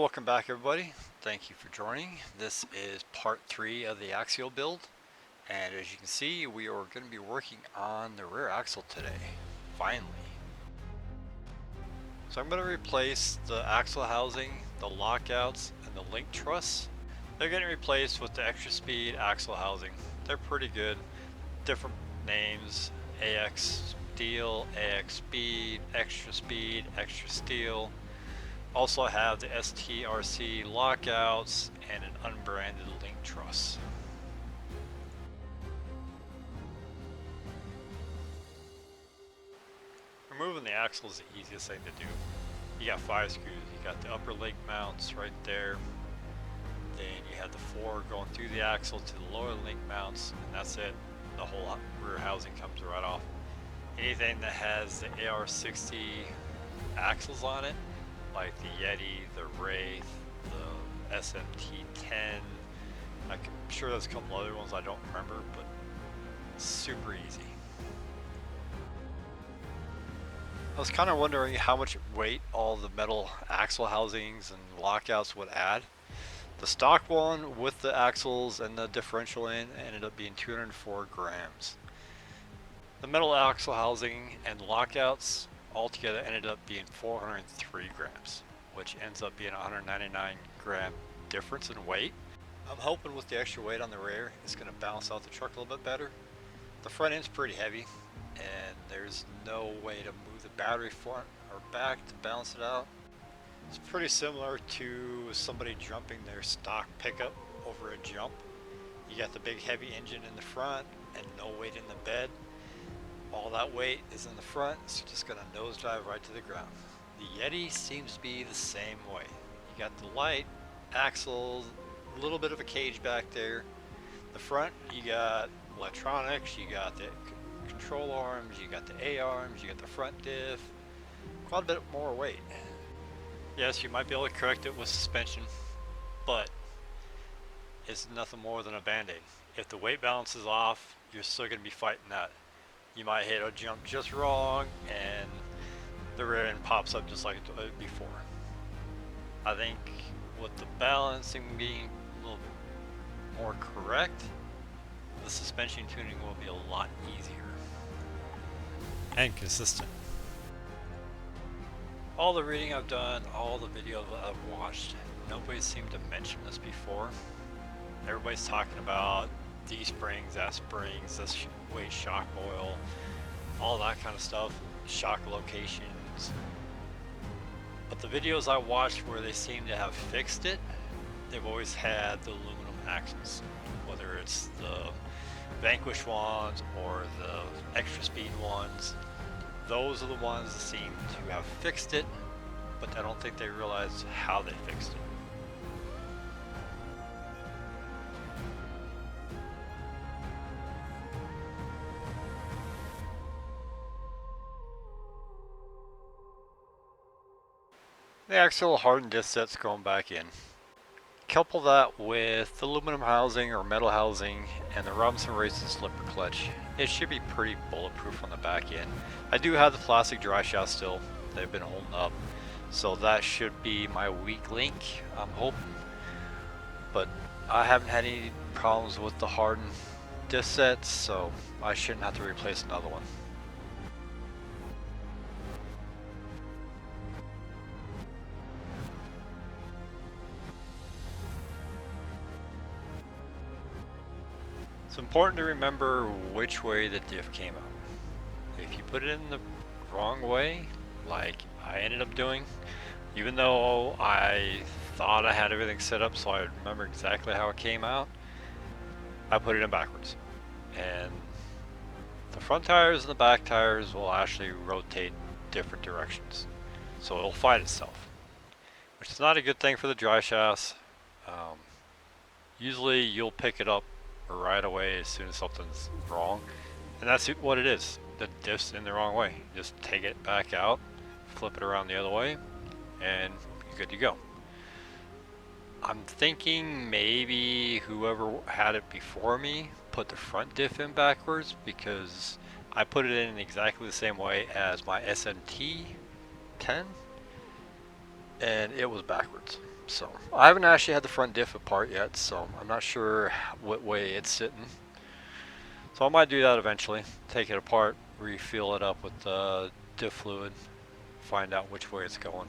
welcome back everybody. Thank you for joining. This is part 3 of the Axial build, and as you can see we are going to be working on the rear axle today, finally. So I'm going to replace the axle housing, the lockouts, and the link truss. They're getting replaced with the Xtra Speed axle housing. They're pretty good. Different names: AX Steel, AX Speed, Xtra Speed, Xtra Steel. Also have the STRC lockouts and an unbranded link truss. Removing the axle is the easiest thing to do. You got 5 screws. You got the upper link mounts right there. Then you have the 4 going through the axle to the lower link mounts, and that's it. The whole rear housing comes right off. Anything that has the AR-60 axles on it, like the Yeti, the Wraith, the SMT-10. I'm sure there's a couple other ones I don't remember, but it's super easy. I was kind of wondering how much weight all the metal axle housings and lockouts would add. The stock one with the axles and the differential in ended up being 204 grams. The metal axle housing and lockouts altogether ended up being 403 grams, which ends up being a 199 gram difference in weight. I'm hoping with the extra weight on the rear, it's going to balance out the truck a little bit better. The front end's pretty heavy, and there's no way to move the battery front or back to balance it out. It's pretty similar to somebody jumping their stock pickup over a jump. You got the big heavy engine in the front and no weight in the bed. All that weight is in the front, it's just going to nosedive right to the ground. The Yeti seems to be the same way. You got the light, axles, a little bit of a cage back there. The front, you got electronics, you got the control arms, you got the A arms, you got the front diff. Quite a bit more weight. Yes, you might be able to correct it with suspension, but it's nothing more than a band-aid. If the weight balance is off, you're still going to be fighting that. You might hit a jump just wrong and the rear end pops up just like it did before. I think with the balancing being a little bit more correct, the suspension tuning will be a lot easier and consistent. All the reading I've done, all the videos I've watched, nobody seemed to mention this before. Everybody's talking about these springs, that springs, this weight shock oil, all that kind of stuff, shock locations. But the videos I watched where they seem to have fixed it, they've always had the aluminum axles. Whether it's the Vanquish ones or the Xtra Speed ones, those are the ones that seem to have fixed it, but I don't think they realized how they fixed it. The axle hardened disc set's going back in. Couple that with the aluminum housing or metal housing and the Robinson Racing slipper clutch. It should be pretty bulletproof on the back end. I do have the plastic dry shaft still. They've been holding up. So that should be my weak link, I'm hoping. But I haven't had any problems with the hardened disc sets, so I shouldn't have to replace another one. It's important to remember which way the diff came out. If you put it in the wrong way, like I ended up doing, even though I thought I had everything set up so I remember exactly how it came out, I put it in backwards. And the front tires and the back tires will actually rotate different directions. So it'll fight itself, which is not a good thing for the dry shafts. Usually you'll pick it up right away as soon as something's wrong, and that's what it is. The diff's in the wrong way. Just take it back out, flip it around the other way, and you're good to go. I'm thinking maybe whoever had it before me put the front diff in backwards, because I put it in exactly the same way as my SMT-10 and it was backwards. So I haven't actually had the front diff apart yet, so I'm not sure what way it's sitting. So I might do that eventually. Take it apart, refill it up with the diff fluid, find out which way it's going.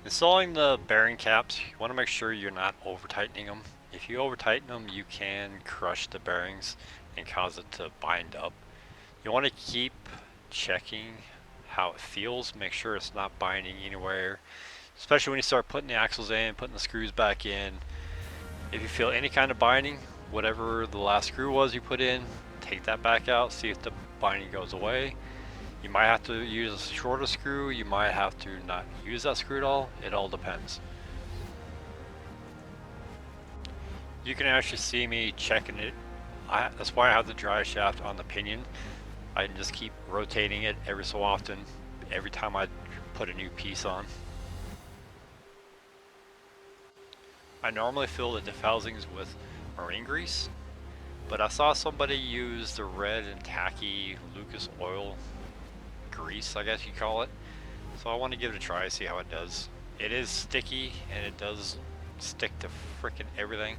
Installing the bearing caps, you want to make sure you're not over tightening them. If you over tighten them, you can crush the bearings and cause it to bind up. You want to keep checking how it feels, make sure it's not binding anywhere, especially when you start putting the axles in, putting the screws back in. If you feel any kind of binding, whatever the last screw was you put in, take that back out, see if the binding goes away. You might have to use a shorter screw, you might have to not use that screw at all, it all depends. You can actually see me checking it. That's why I have the dry shaft on the pinion. I can just keep rotating it every so often, every time I put a new piece on. I normally fill the diff housings with marine grease, but I saw somebody use the red and tacky Lucas oil grease, I guess you call it. So I want to give it a try, see how it does. It is sticky and it does stick to frickin' everything.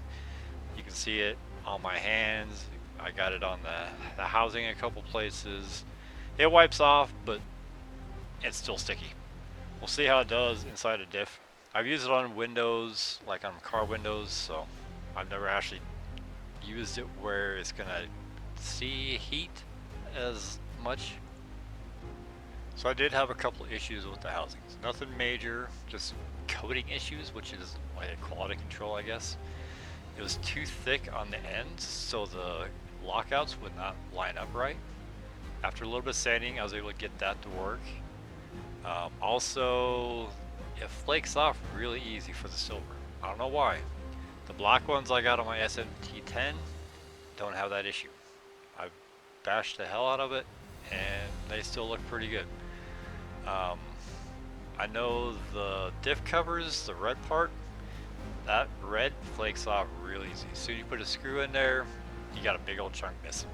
You can see it on my hands. I got it on the housing a couple places. It wipes off, but it's still sticky. We'll see how it does inside a diff. I've used it on windows, like on car windows, so I've never actually used it where it's gonna see heat as much. So I did have a couple issues with the housings. Nothing major, just coating issues, which is like a quality control, I guess. It was too thick on the ends, so the lockouts would not line up right. After a little bit of sanding, I was able to get that to work. Also, it flakes off really easy for the silver. I don't know why. The black ones I got on my SMT10 don't have that issue. I bashed the hell out of it, and they still look pretty good. I know the diff covers, the red part, that red flakes off real easy. As soon as you put a screw in there, you got a big old chunk missing.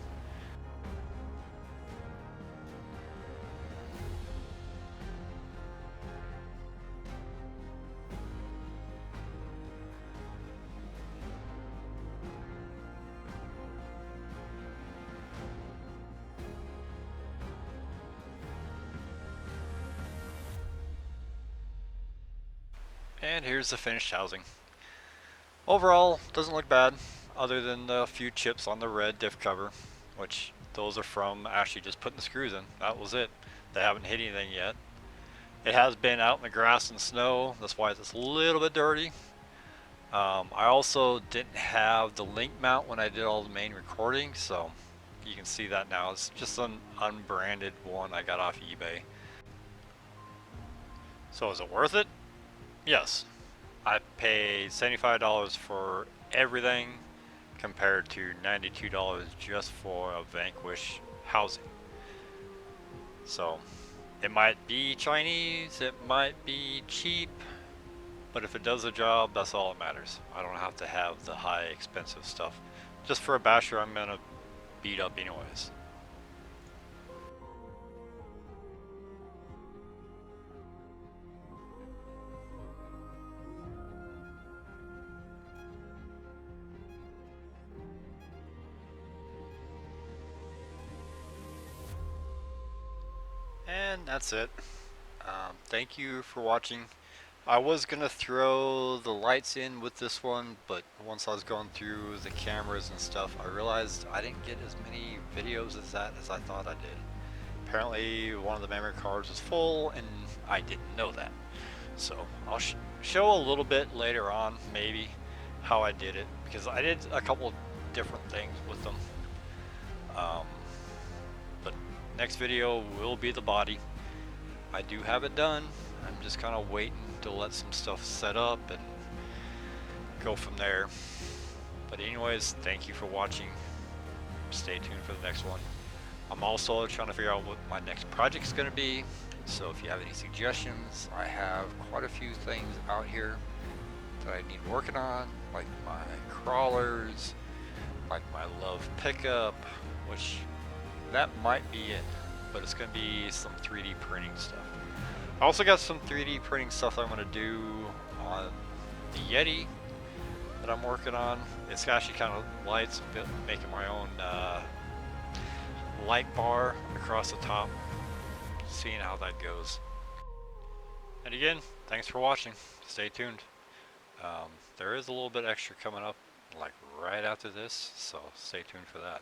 And here's the finished housing. Overall, doesn't look bad, other than the few chips on the red diff cover, which those are from actually just putting the screws in. That was it. They haven't hit anything yet. It has been out in the grass and snow, that's why it's a little bit dirty. I also didn't have the link mount when I did all the main recording, so you can see that now. It's just an unbranded one I got off eBay. So is it worth it? Yes. I paid $75 for everything compared to $92 just for a Vanquish housing. So it might be Chinese, it might be cheap, but if it does the job, that's all that matters. I don't have to have the high expensive stuff. Just for a basher I'm gonna beat up anyways. And that's it. Thank you for watching. I was gonna throw the lights in with this one, but once I was going through the cameras and stuff, I realized I didn't get as many videos as that as I thought I did. Apparently one of the memory cards was full and I didn't know that. So I'll show a little bit later on maybe how I did it, because I did a couple different things with them. But next video will be the body. I do have it done. I'm just kind of waiting to let some stuff set up and go from there. But anyways, thank you for watching. Stay tuned for the next one. I'm also trying to figure out what my next project is going to be. So if you have any suggestions, I have quite a few things out here that I need working on, like my crawlers, like my love pickup, which that might be it, but it's going to be some 3D printing stuff. I also got some 3D printing stuff that I'm going to do on the Yeti that I'm working on. It's actually kind of lights, making my own light bar across the top, seeing how that goes. And again, thanks for watching. Stay tuned. There is a little bit extra coming up, like right after this, so stay tuned for that.